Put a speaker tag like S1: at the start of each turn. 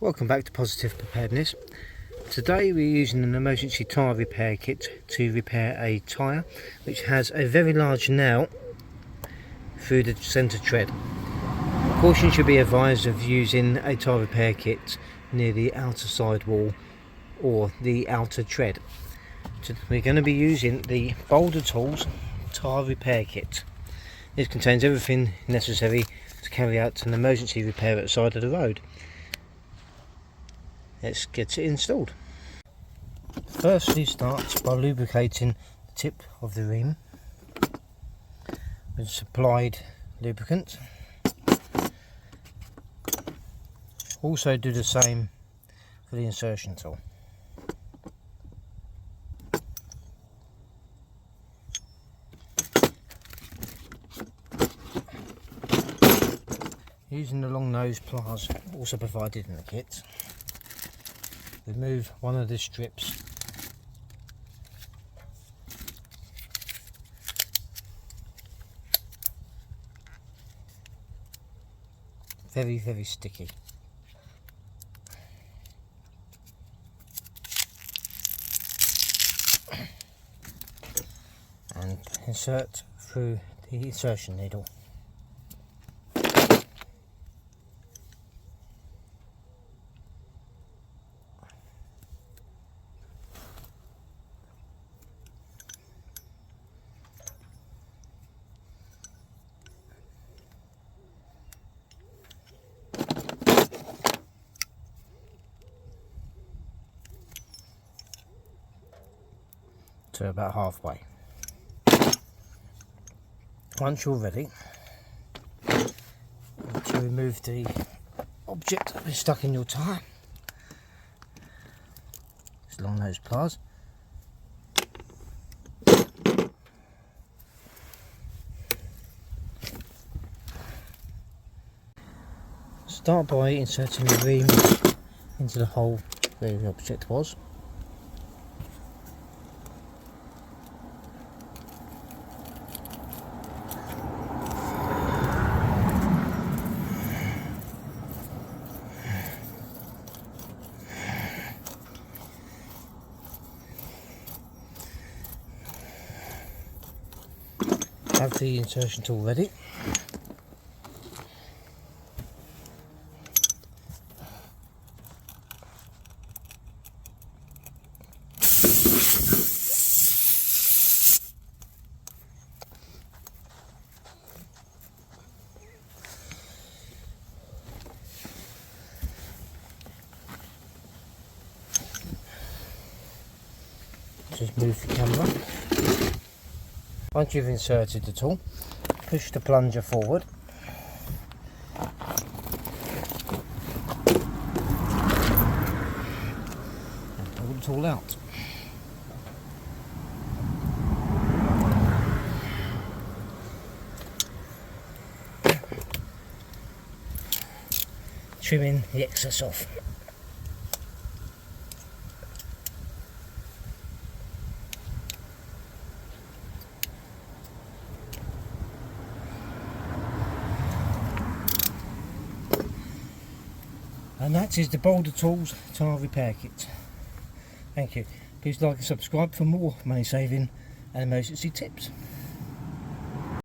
S1: Welcome back to Positive Preparedness. Today we're using an emergency tyre repair kit to repair a tyre which has a very large nail through the centre tread. Caution should be advised of using a tyre repair kit near the outer sidewall or the outer tread. We're going to be using the Boulder Tools tyre repair kit. This contains everything necessary to carry out an emergency repair at the side of the road. Let's get it installed. Firstly, start by lubricating the tip of the rim with supplied lubricant. Also do the same for the insertion tool. Using the long nose pliers also provided in the kit, remove one of the strips very sticky, and insert through the insertion needle. To about halfway. Once you're ready to remove the object that is stuck in your tyre, it's long nose pliers. Start by inserting the rim into the hole where the object was. Have the insertion tool ready. Just move the camera. Once you've inserted the tool, push the plunger forward and pull the tool out. Trimming the excess off. And that is the Boulder Tools tyre repair kit. Thank you. Please like and subscribe for more money saving and emergency tips.